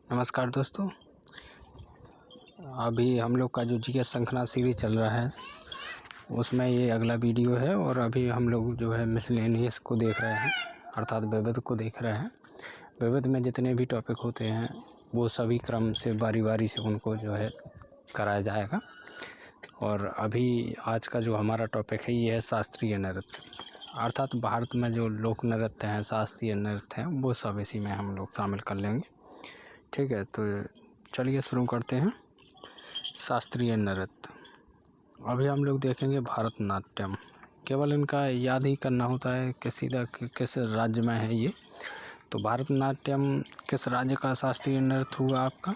नमस्कार दोस्तों, अभी हम लोग का जो जीके श्रृंखला सीरीज चल रहा है उसमें ये अगला वीडियो है। और अभी हम लोग जो है मिसलेनियस को देख रहे हैं, अर्थात विविध को देख रहे हैं। विविध में जितने भी टॉपिक होते हैं वो सभी क्रम से बारी बारी से उनको जो है कराया जाएगा। और अभी आज का जो हमारा टॉपिक है ये है शास्त्रीय नृत्य, अर्थात भारत में जो लोक नृत्य हैं, शास्त्रीय नृत्य हैं, वो सब इसी में हम लोग शामिल कर लेंगे। ठीक है, तो चलिए शुरू करते हैं। शास्त्रीय नृत्य अभी हम लोग देखेंगे भरतनाट्यम। केवल इनका याद ही करना होता है कि सीधा किस राज्य में है ये। तो भरतनाट्यम किस राज्य का शास्त्रीय नृत्य हुआ आपका?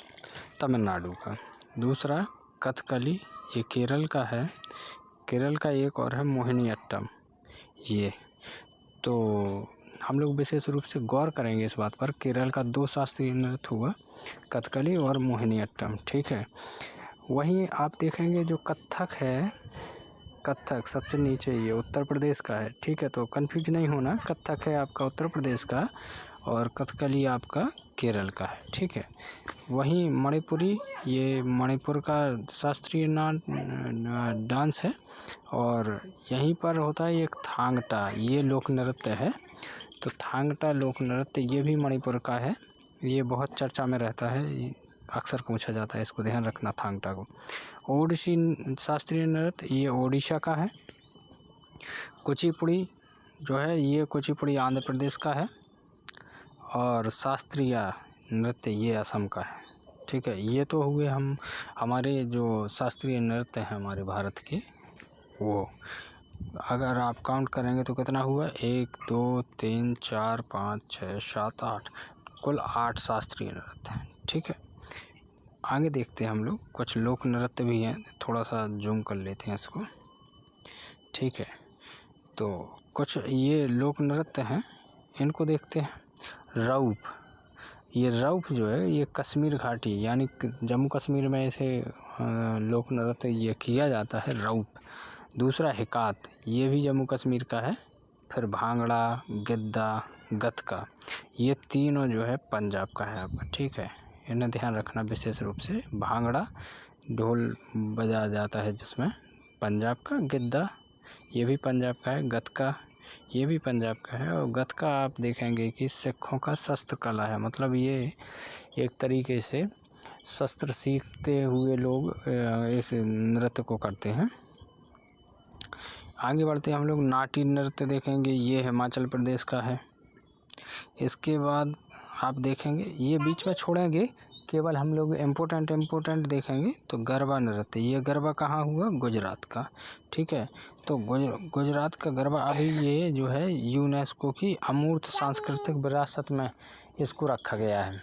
तमिलनाडु का। दूसरा कथकली, ये केरल का है। केरल का एक और है मोहिनीअट्टम। ये तो हम लोग विशेष रूप से गौर करेंगे इस बात पर। केरल का 2 शास्त्रीय नृत्य हुआ, कथकली और मोहिनीअट्टम। ठीक है, वहीं आप देखेंगे जो कथक है, कथक सबसे नीचे ये उत्तर प्रदेश का है। ठीक है, तो कंफ्यूज नहीं होना, कथक है आपका उत्तर प्रदेश का और कथकली आपका केरल का है। ठीक है, वहीं मणिपुरी, ये मणिपुर का शास्त्रीय डांस है। और यहीं पर होता है एक थांगटा, ये लोक नृत्य है। तो थांगटा लोक नृत्य ये भी मणिपुर का है। ये बहुत चर्चा में रहता है, अक्सर पूछा जाता है, इसको ध्यान रखना थांगटा को। ओडिसी शास्त्रीय नृत्य ये ओडिशा का है। कुचिपुड़ी जो है ये कुचिपुड़ी आंध्र प्रदेश का है। और शास्त्रीय नृत्य ये असम का है। ठीक है, ये तो हुए हमारे जो शास्त्रीय नृत्य हैं हमारे भारत के, वो अगर आप काउंट करेंगे तो कितना हुआ? 1 2 3 4 5 6 7 8, कुल 8 शास्त्रीय नृत्य हैं। ठीक है, आगे देखते हैं हम लोग। कुछ लोक नृत्य भी हैं, थोड़ा सा जूम कर लेते हैं इसको। ठीक है, तो कुछ ये लोक नृत्य हैं, इनको देखते हैं। रऊफ, ये रऊफ जो है ये कश्मीर घाटी यानी जम्मू कश्मीर में ऐसे लोक नृत्य ये किया जाता है, रऊफ। दूसरा हिकात, ये भी जम्मू कश्मीर का है। फिर भांगड़ा, गिद्दा, गतका, ये तीनों जो है पंजाब का है आपका। ठीक है, इन्हें ध्यान रखना विशेष रूप से। भांगड़ा ढोल बजाया जाता है जिसमें, पंजाब का। गिद्दा ये भी पंजाब का है। गतका ये भी पंजाब का है। और गतका आप देखेंगे कि सिखों का शस्त्र कला है, मतलब ये एक तरीके से शस्त्र सीखते हुए लोग इस नृत्य को करते हैं। आगे बढ़ते हम लोग नाट्य नृत्य देखेंगे, ये हिमाचल प्रदेश का है। इसके बाद आप देखेंगे, ये बीच में छोड़ेंगे, केवल हम लोग इम्पोर्टेंट देखेंगे। तो गरबा नृत्य, ये गरबा कहाँ हुआ? गुजरात का। ठीक है, तो गुजरात का गरबा अभी ये जो है यूनेस्को की अमूर्त सांस्कृतिक विरासत में इसको रखा गया है।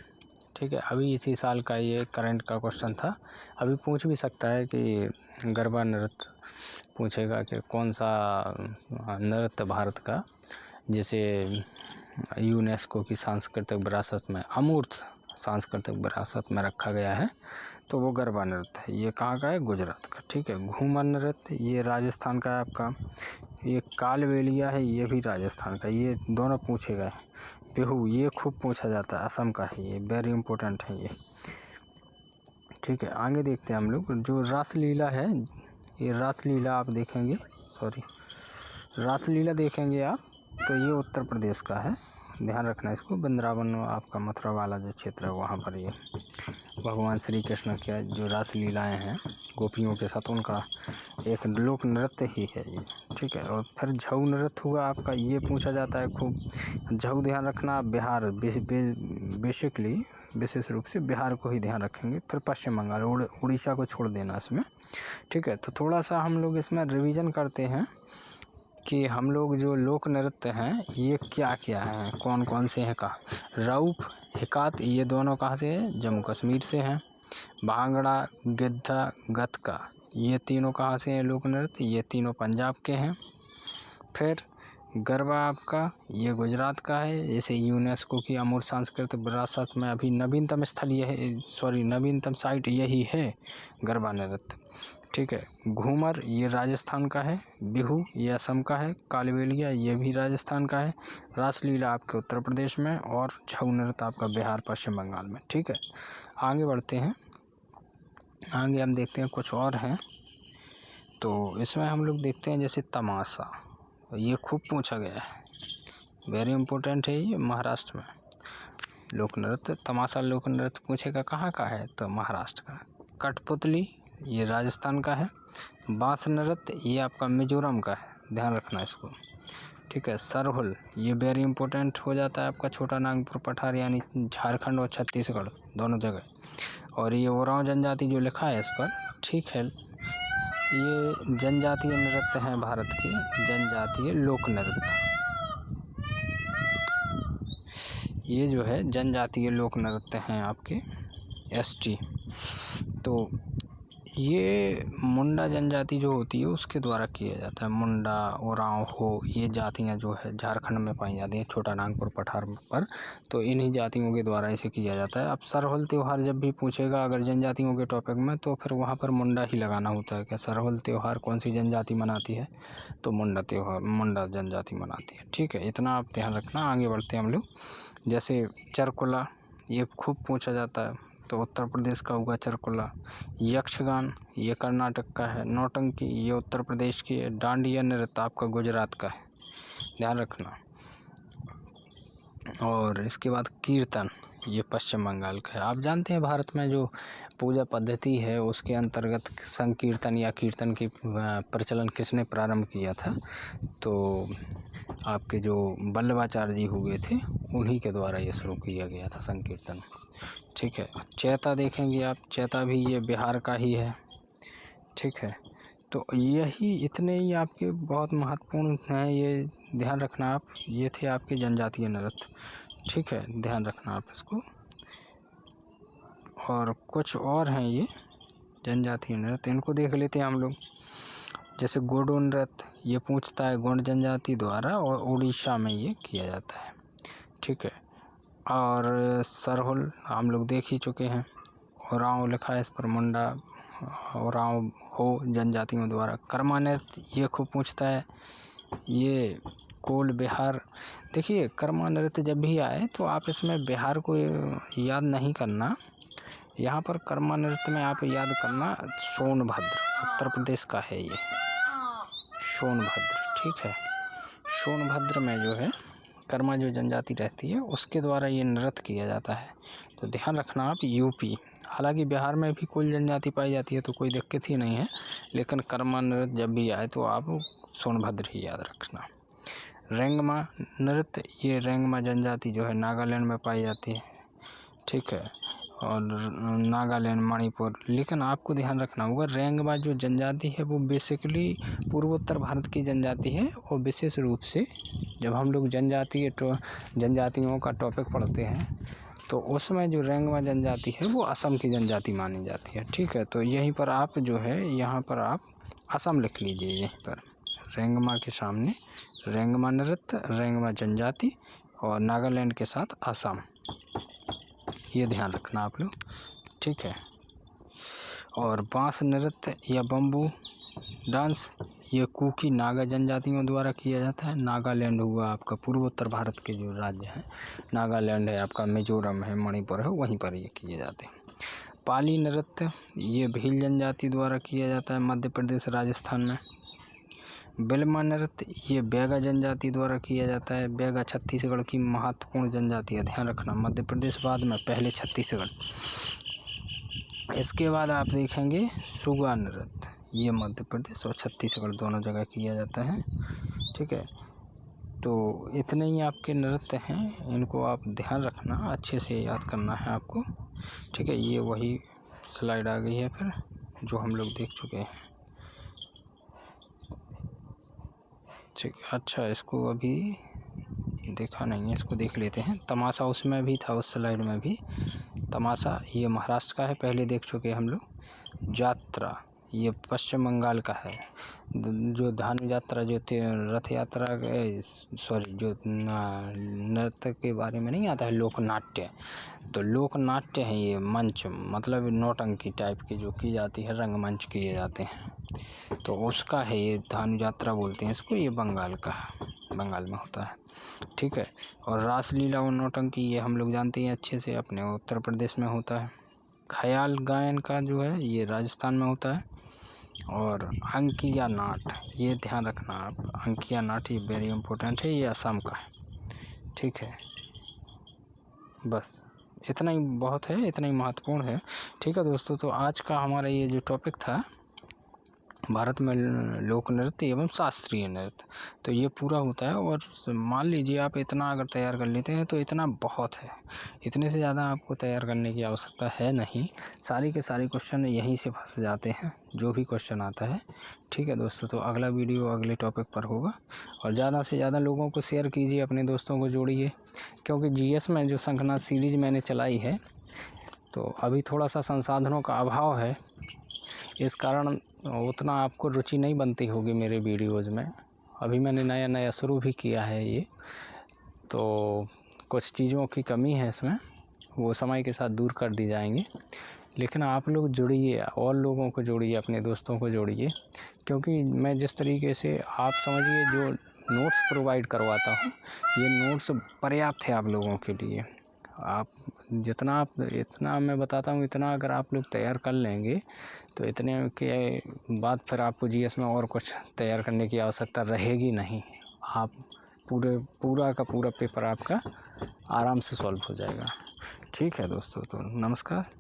ठीक है, अभी इसी साल का ये करंट का क्वेश्चन था। अभी पूछ भी सकता है कि गरबा नृत्य पूछेगा कि कौन सा नृत्य भारत का जिसे यूनेस्को की सांस्कृतिक विरासत में, अमूर्त सांस्कृतिक विरासत में रखा गया है, तो वो गरबा नृत्य है। ये कहाँ का है? गुजरात का। ठीक है, घूमर नृत्य ये राजस्थान का है आपका। ये कालबेलिया है, ये भी राजस्थान का। ये दोनों पूछे गए। बिहू ये खूब पूछा जाता है, असम का है, ये वेरी इंपॉर्टेंट है ये। ठीक है, आगे देखते हैं हम लोग। जो रासलीला है, ये रासलीला आप देखेंगे, रासलीला देखेंगे आप, तो ये उत्तर प्रदेश का है। ध्यान रखना इसको। वृंदावन आपका मथुरा वाला जो क्षेत्र है वहाँ पर ये भगवान श्री कृष्ण के जो रासलीलाएँ हैं गोपियों के साथ, उनका एक लोक नृत्य ही है ये। ठीक है, और फिर छऊ नृत्य हुआ आपका, ये पूछा जाता है खूब। छऊ ध्यान रखना, बिहार बेसिकली विशेष रूप से बिहार को ही ध्यान रखेंगे। फिर पश्चिम बंगाल, उड़ीसा को छोड़ देना इसमें। ठीक है, तो थोड़ा सा हम लोग इसमें रिवीजन करते हैं कि हम लोग जो लोक नृत्य हैं ये क्या क्या हैं, कौन कौन से हैं। का रऊफ, हिकात ये दोनों कहाँ से हैं? जम्मू कश्मीर से हैं। भांगड़ा, गिद्धा, गतका ये तीनों कहाँ से हैं लोक नृत्य? ये तीनों पंजाब के हैं। फिर गरबा आपका ये गुजरात का है। जैसे यूनेस्को की अमूर्त सांस्कृतिक विरासत में अभी नवीनतम स्थल यह है, नवीनतम साइट यही है गरबा नृत्य। ठीक है। घूमर ये राजस्थान का है। बिहू ये असम का है। कालबेलिया ये भी राजस्थान का है। रासलीला आपके उत्तर प्रदेश में, और छऊ नृत्य आपका बिहार पश्चिम बंगाल में। ठीक है, आगे बढ़ते हैं। आगे हम देखते हैं कुछ और हैं। तो इसमें हम लोग देखते हैं जैसे तमाशा, ये खूब पूछा गया है, वेरी इम्पोर्टेंट है ये महाराष्ट्र में। लोक नृत्य, तमाशा लोक नृत्य पूछेगा कहाँ का है, तो महाराष्ट्र का। कठपुतली ये राजस्थान का है। बांस नृत्य ये आपका मिजोरम का है, ध्यान रखना इसको। ठीक है। सरहुल ये वेरी इंपॉर्टेंट हो जाता है आपका छोटा नागपुर पठार यानी झारखंड और छत्तीसगढ़ दोनों जगह। और ये ओरांव जनजाति जो लिखा है इस पर, ठीक है, ये जनजातीय नृत्य हैं भारत के, जनजातीय लोक नृत्य। ये जो है जनजातीय लोक नृत्य हैं आपके एसटी। तो ये मुंडा जनजाति जो होती है उसके द्वारा किया जाता है। मुंडा, ओरांव, हो, ये जातियां जो है झारखंड में पाई जाती हैं छोटा नागपुर पठार पर, तो इन्हीं जातियों के द्वारा इसे किया जाता है। अब सरहुल त्यौहार जब भी पूछेगा अगर जनजातियों के टॉपिक में, तो फिर वहाँ पर मुंडा ही लगाना होता है कि सरहुल त्यौहार कौन सी जनजाति मनाती है, तो मुंडा त्यौहार मुंडा जनजाति मनाती है। ठीक है, इतना आप ध्यान रखना। आगे बढ़ते हैं हम लोग। जैसे चरकुला ये खूब पूछा जाता है, तो उत्तर प्रदेश का होगा चरकुला। यक्षगान ये कर्नाटक का है। नौटंकी ये उत्तर प्रदेश की है। डांडिया नृत्य आपका गुजरात का है, ध्यान रखना। और इसके बाद कीर्तन ये पश्चिम बंगाल का है। आप जानते हैं भारत में जो पूजा पद्धति है उसके अंतर्गत संकीर्तन या कीर्तन की प्रचलन किसने प्रारंभ किया था, तो आपके जो वल्लभाचार्य जी हुए थे उन्हीं के द्वारा ये शुरू किया गया था संकीर्तन। ठीक है। चैता देखेंगे आप, चैता भी ये बिहार का ही है। ठीक है, तो यही इतने ही आपके बहुत महत्वपूर्ण हैं, ये ध्यान रखना आप। ये थे आपके जनजातीय नृत्य। ठीक है, ध्यान रखना आप इसको। और कुछ और हैं ये जनजातीय नृत्य, इनको देख लेते हैं हम लोग। जैसे गोंड नृत्य ये पूछता है गोंड जनजाति द्वारा, और उड़ीसा में ये किया जाता है। ठीक है। और सरहुल हम लोग देख ही चुके हैं। ओरांव लिखा है इस पर, मुंडा, ओरांव, हो जनजातियों द्वारा। कर्मा नृत्य ये खूब पूछता है, ये कोल बिहार। देखिए कर्मा नृत्य जब भी आए तो आप इसमें बिहार को याद नहीं करना, यहाँ पर कर्मा नृत्य में आप याद करना सोनभद्र, उत्तर प्रदेश का है ये सोनभद्र। ठीक है, सोनभद्र में जो है कर्मा जो जनजाति रहती है उसके द्वारा ये नृत्य किया जाता है, तो ध्यान रखना आप। यूपी, हालांकि बिहार में भी कोई जनजाति पाई जाती है तो कोई दिक्कत ही नहीं है, लेकिन कर्मा नृत्य जब भी आए तो आप सोनभद्र ही याद रखना। रेंगमा नृत्य ये रेंगमा जनजाति जो है नागालैंड में पाई जाती है। ठीक है, और नागालैंड, मणिपुर। लेकिन आपको ध्यान रखना होगा रेंगमा जो जनजाति है वो बेसिकली पूर्वोत्तर भारत की जनजाति है, और विशेष रूप से जब हम लोग जनजातियों का टॉपिक पढ़ते हैं तो उसमें जो रेंगमा जनजाति है वो असम की जनजाति मानी जाती है। ठीक है, तो यहीं पर आप जो है यहाँ पर आप असम लिख लीजिए, यहीं पर रेंगमा के सामने रेंगमा नृत्य, रेंगमा जनजाति, और नागालैंड के साथ असम, ये ध्यान रखना आप लोग। ठीक है। और बांस नृत्य या बम्बू डांस ये कुकी नागा जनजातियों द्वारा किया जाता है। नागालैंड हुआ आपका पूर्वोत्तर भारत के जो राज्य हैं, नागालैंड है आपका, मिजोरम है, मणिपुर है, वहीं पर ये किए जाते हैं। पाली नृत्य ये भील जनजाति द्वारा किया जाता है मध्य प्रदेश, राजस्थान में। बिलमा नृत्य ये बैगा जनजाति द्वारा किया जाता है। बैगा छत्तीसगढ़ की महत्वपूर्ण जनजाति है, ध्यान रखना। मध्य प्रदेश बाद में, पहले छत्तीसगढ़। इसके बाद आप देखेंगे सुगा नृत्य, ये मध्य प्रदेश और छत्तीसगढ़ दोनों जगह किया जाता है। ठीक है, तो इतने ही आपके नृत्य हैं, इनको आप ध्यान रखना, अच्छे से याद करना है आपको। ठीक है, ये वही स्लाइड आ गई है फिर जो हम लोग देख चुके हैं। ठीक, अच्छा इसको अभी देखा नहीं है, इसको देख लेते हैं। तमाशा उसमें भी था, उस स्लाइड में भी तमाशा ये महाराष्ट्र का है, पहले देख चुके हैं हम लोग। जात्रा ये पश्चिम बंगाल का है। जो धानु यात्रा जो रथ यात्रा सॉरी जो नृत्य के बारे में नहीं आता है लोकनाट्य, तो लोकनाट्य है ये मंच, मतलब नौटंकी टाइप की जो की जाती है, रंगमंच किए जाते हैं, तो उसका है ये धानु यात्रा बोलते हैं इसको। ये बंगाल का है, बंगाल में होता है, ठीक है। और रासलीला और नौटंकी ये हम लोग जानते हैं अच्छे से, अपने उत्तर प्रदेश में होता है। ख्याल गायन का जो है ये राजस्थान में होता है। और अंकिया नाट, ये ध्यान रखना आप, अंकिया नाट ये वेरी इम्पोर्टेंट है, ये असम का है, ठीक है। बस इतना ही बहुत है, इतना ही महत्वपूर्ण है, ठीक है दोस्तों। तो आज का हमारा ये जो टॉपिक था भारत में लोक नृत्य एवं शास्त्रीय नृत्य, तो ये पूरा होता है। और मान लीजिए आप इतना अगर तैयार कर लेते हैं तो इतना बहुत है, इतने से ज़्यादा आपको तैयार करने की आवश्यकता है नहीं। सारी के सारे क्वेश्चन यहीं से फंस जाते हैं, जो भी क्वेश्चन आता है, ठीक है दोस्तों। तो अगला वीडियो अगले टॉपिक पर होगा, और ज़्यादा से ज़्यादा लोगों को शेयर कीजिए, अपने दोस्तों को जोड़िए, क्योंकि जीएस में जो शंखनाद सीरीज मैंने चलाई है, तो अभी थोड़ा सा संसाधनों का अभाव है, इस कारण उतना आपको रुचि नहीं बनती होगी मेरे वीडियोज़ में। अभी मैंने नया नया शुरू भी किया है ये, तो कुछ चीज़ों की कमी है इसमें, वो समय के साथ दूर कर दी जाएंगी। लेकिन आप लोग जुड़िए, और लोगों को जोड़िए, अपने दोस्तों को जोड़िए, क्योंकि मैं जिस तरीके से आप समझिए जो नोट्स प्रोवाइड करवाता हूँ, ये नोट्स पर्याप्त है आप लोगों के लिए। आप जितना आप इतना मैं बताता हूँ, इतना अगर आप लोग तैयार कर लेंगे तो इतने के बाद फिर आपको जीएस में और कुछ तैयार करने की आवश्यकता रहेगी नहीं। आप पूरा का पूरा पेपर आपका आराम से सॉल्व हो जाएगा, ठीक है दोस्तों। तो नमस्कार।